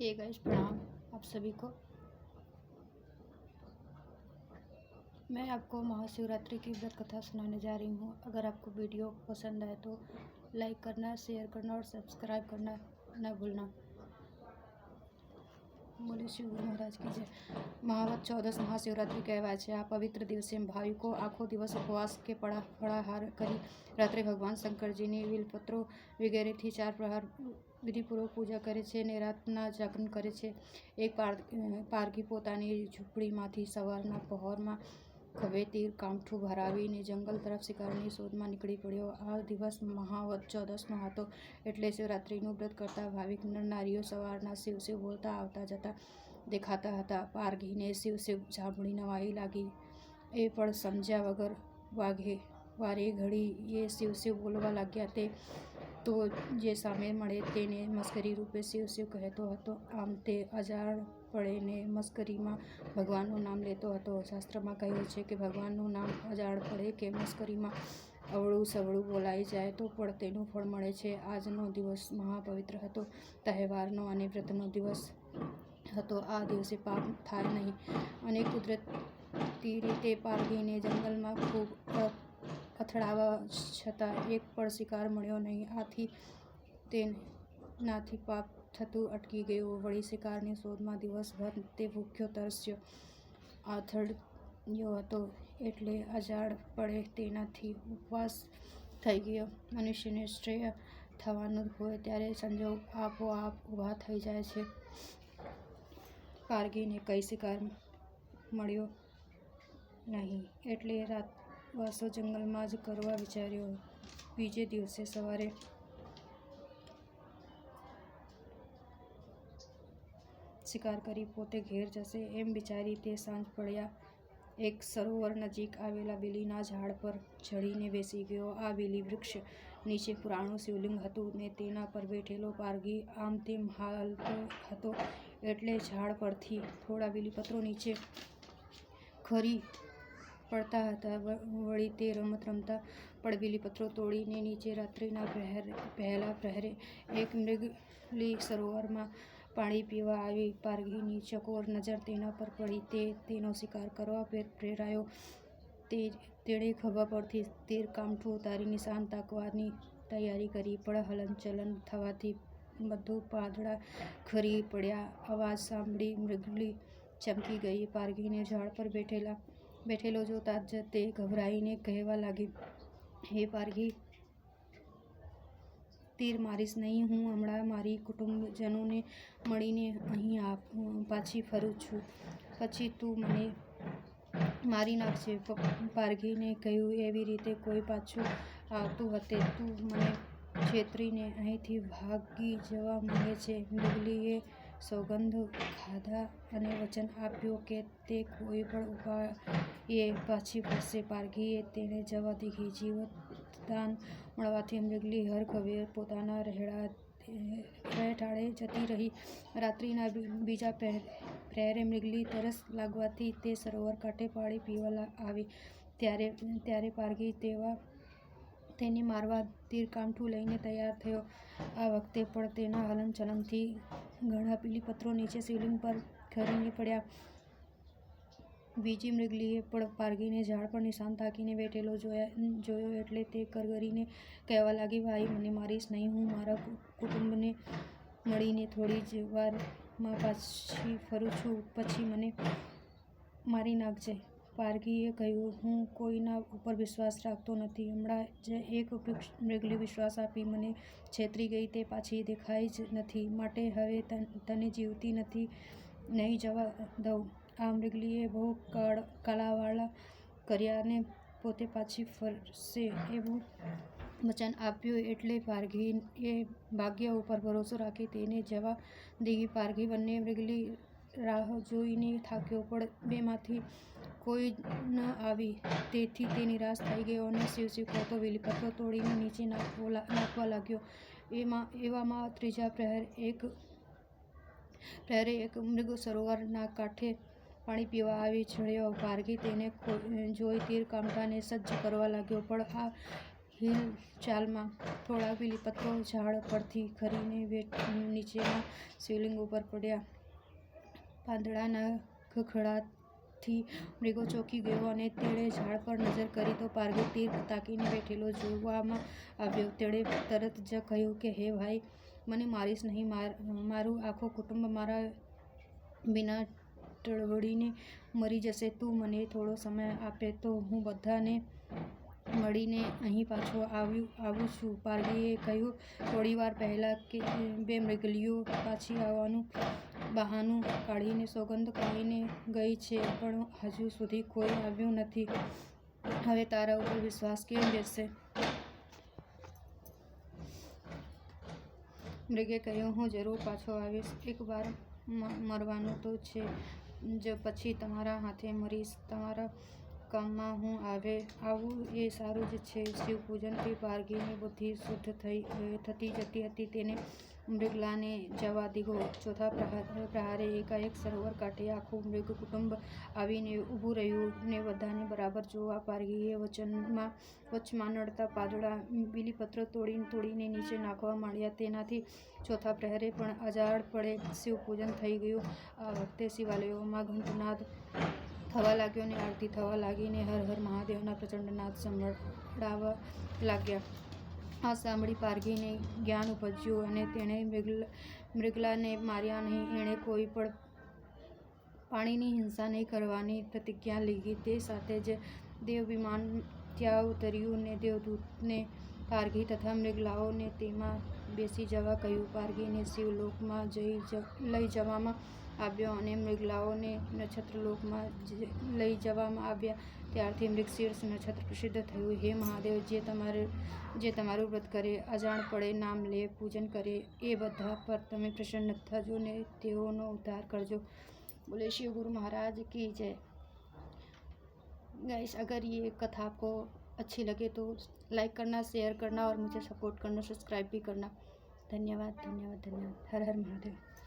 Hey guys, प्रणाम आप सभी को। मैं आपको महाशिवरात्रि की व्रत कथा सुनाने जा रही हूँ। अगर आपको वीडियो पसंद आए तो लाइक करना, शेयर करना और सब्सक्राइब करना ना भूलना। बोले शिव गुरु महाराज की जय। મહાવત 14 મહાશિવરાત્રિ કહેવાય છે. આ પવિત્ર દિવસે ભાવિકો આખો દિવસ ઉપવાસ કે ફળાહાર કરી રાત્રે ભગવાન શંકરજીની બિલપત્રો વગેરેથી 4 પ્રહાર વિધિપૂર્વક પૂજા કરે છે અને રાતના જાગરણ કરે છે. એક પારગી પોતાની ઝૂંપડીમાંથી સવારના પહોરમાં ખભે તીર કામઠું ભરાવીને જંગલ તરફ શિકારની શોધમાં નીકળી પડ્યો. આ દિવસ મહાવત 14નો હતો એટલે શિવરાત્રિનું વ્રત કરતા ભાવિક નર-નારીઓ સવારના શિવ શિવ બોલતા આવતા જતા દેખાતા હતા. પારગીને શિવ શિવ સાંભળી નવાઈ લાગી. એ પણ સમજ્યા વગર વારે ઘડી એ શિવ શિવ બોલવા લાગ્યા. તે તો જે સામે મળે તેને મસ્કરી રૂપે શિવ શિવ કહેતો હતો. આમ તે અજાણપણે મસ્કરીમાં ભગવાનનું નામ લેતો હતો. શાસ્ત્રમાં કહ્યું છે કે ભગવાનનું નામ અજાણપણે કે મસ્કરીમાં અવળું સવળું બોલાઈ જાય તો પણ તેનું ફળ મળે છે. આજનો દિવસ મહાપવિત્ર હતો. તહેવારનો અને વ્રતનો દિવસ હતો. આ દિવસે પાપ થાય નહીં અને કુદરતી રીતે પારગીને જંગલમાં ખૂબ અથડાવા છતાં એક પણ શિકાર મળ્યો નહીં. આથી તેનાથી પાપ થતું અટકી ગયું. વળી શિકારની શોધમાં દિવસભર તે ભૂખ્યો તરસ્યો આથડ્યો હતો એટલે અજાણપણે તેનાથી ઉપવાસ થઈ ગયો. મનુષ્યને શ્રેય થવાનું હોય ત્યારે સંજોગ આપોઆપ ઊભા થઈ જાય છે. પારગીને કંઈ શિકાર મળ્યો નહીં એટલે રાતવાસો જંગલમાં જ કરવા વિચાર્યો. બીજે દિવસે સવારે શિકાર કરી પોતે ઘેર જશે એમ વિચારી તે સાંજ પડ્યા એક સરોવર નજીક આવેલા બીલીના ઝાડ પર ચડીને બેસી ગયો. આ બીલી વૃક્ષ નીચે પુરાણું શિવલિંગ હતું ને તેના પર બેઠેલો પારગી આમ તેમ હાલતો હતો એટલે ઝાડ પરથી થોડા બીલીપત્રો નીચે ખરી પડતા હતા. વળી તે રમત રમતા પણ બીલીપત્રો તોડીને નીચે રાત્રિના પહેલા પ્રહરે એક મૃગલી સરોવરમાં પાણી પીવા આવી. પારગીની ચકોર નજર તેના પર પડી. તે તેનો શિકાર કરવા પ્રેરાયો. તેણે ખભા પરથી તીર કામઠું ઉતારી નિશાન તાકવાની તૈયારી કરી. પણ હલનચલન થવાથી બધું પાંદડા ખરી પડ્યા. અવાજ સાંભળી મૃગલી ચમકી ગઈ. પારગીને ઝાડ પર બેઠેલો જોતા જ તે ગભરાઈને કહેવા લાગી, હે પારગી, તીર મારીશ નહીં. હું હમણાં મારી કુટુંબજનોને મળીને અહીં પાછી ફરું છું. પછી તું મને મારી નાખજે. પારગીને કહ્યું, એવી રીતે કોઈ પાછું આવતું હતે તું મને છેતરીને અહીંથી ભાગી જવા માંગે છે. મૃગલીએ સોગંદ ખાધા અને વચન આપ્યું કે તે કોઈ પણ ઉપાયે પાછી ફરશે. પારગીએ તેને જવા દીધી. જીવતદાન મળવાથી મૃગલી હરખભેર પોતાના રહેઠાણે જતી રહી. રાત્રિના બીજા પ્રહરે મૃગલી તરસ લાગવાથી તે સરોવર કાંઠે પાણી પીવા આવી. ત્યારે પારગી તેને મારવા તીર કામઠું લઈને તૈયાર થયો. આ વખતે પણ તેના હલનચલનથી ઘણા બીલીપત્રો નીચે શિવલિંગ પર ખરીને પડ્યા. બીજી મૃગલીએ પણ પારગીને ઝાડ પર નિશાન તાકીને બેઠેલો જોયો એટલે તે કરગરીને કહેવા લાગી, ભાઈ, મને મારીશ નહીં. હું મારા કુટુંબને મળીને થોડી જ વારમાં પાછી ફરું છું. પછી મને મારી નાખજે. પારગીએ કહ્યું, હું કોઈના ઉપર વિશ્વાસ રાખતો નથી. હમણાં જ એક મૃગલી વિશ્વાસ આપી મને છેતરી ગઈ. તે પાછી દેખાઈ જ નથી. માટે હવે તને જીવતી નહીં જવા દઉં. આ મૃગલીએ બહુ કાલાવાલા કર્યા ને પોતે પાછી ફરશે એવું વચન આપ્યું એટલે પારગીએ ભાગ્ય ઉપર ભરોસો રાખી તેને જવા દીધી. પારગી બંને મૃગલી રાહ જોઈને થાક્યો પણ બેમાંથી કોઈ ન આવી. તેથી તે નિરાશ થઈ ગયો અને શિવ શિવ કહેતો બીલીપત્રો તોડીને નીચે નાખવા લાગ્યો. એવામાં ત્રીજા પ્રહરે એક મૃગ સરોવરના કાંઠે પાણી પીવા આવી ચડ્યો. પારગી તેને જોઈ તીર કામઠાને સજ્જ કરવા લાગ્યો. પણ આ હિલચાલમાં થોડા બીલીપત્રો ઝાડ પરથી ખરીને નીચેના શિવલિંગ ઉપર પડ્યા. પાંદડાના ખખડાટથી મૃગો ચોંકી ગયો અને તેણે ઝાડ પર નજર કરી તો પારઘી તીર તાકીને બેઠેલો જોવામાં આવ્યો. તેણે તરત જ કહ્યું કે હે ભાઈ, મને મારીશ નહીં. મારું આખું કુટુંબ મારા વિના ટળવળીને મરી જશે. તું મને થોડો સમય આપે તો હું બધાને મળીને અહીં પાછો આવું છું. પારઘીએ કહ્યું. થોડીવાર પહેલાં બે મૃગલીઓ પાછી આવવાનું બહાનું કાઢીને સોગંદ ખાઈને ગઈ છે, પણ હજુ સુધી કોઈ આવ્યું નથી. હવે તારા ઉપર વિશ્વાસ કેમ બેસશે? મૃગે કહ્યું, હું જરૂર પાછો આવીશ. એકવાર મરવાનું તો છે જ, પછી તમારા હાથે મરીશ. તમારા કામમાં હું આવું એ સારું જ છે. શિવપૂજનથી પારઘીની બુદ્ધિ શુદ્ધ થતી જતી હતી. તેને મૃગલાને જવા દીધો. ચોથા પ્રહારે એકાએક સરોવર કાંઠે આખું મૃગ કુટુંબ આવીને ઊભું રહ્યું ને બધાને બરાબર જોવા. પારઘીએ વચમાં નડતા પાંદડા બીલીપત્રો તોડીને નીચે નાખવા માંડ્યા. તેનાથી ચોથા પ્રહરે પણ અજાણપણે શિવપૂજન થઈ ગયું. આ વખતે શિવાલયોમાં ઘંટનાદ થવા લાગ્યો ને આરતી થવા લાગી ને હર હર મહાદેવના પ્રચંડ નાદ સંભળાવા લાગ્યા. આ સાંભળી પારઘીને જ્ઞાન ઉપજ્યું અને તેણે મૃગલાને માર્યા નહીં. એણે કોઈ પણ પ્રાણીની હિંસા નહીં કરવાની પ્રતિજ્ઞા લીધી. તે સાથે જ દેવવિમાન ત્યાં ઉતર્યું ને દેવદૂતને પારઘી તથા મૃગલાઓને તેમાં બેસી જવા કહ્યું. પારઘીને શિવલોકમાં લઈ જવામાં આવ્યો અને મૃગલાઓને નક્ષત્રલોકમાં લઈ જવામાં આવ્યા. ત્યારથી મૃગશીર્ષ નક્ષત્ર પ્રસિદ્ધ થયું. હે મહાદેવ, જે તમારું વ્રત કરે, અજાણપણે નામ લે, પૂજન કરે, એ બધા પર તમે પ્રસન્ન થજો ને તેઓનો ઉદ્ધાર करजो। बोले शिव गुरु महाराज की जय। गाइस, अगर ये कथा आपको अच्छी लगे तो लाइक करना, शेयर करना और मुझे सपोर्ट करना, सब्सक्राइब भी करना। धन्यवाद धन्यवाद धन्यवाद। हर हर महादेव।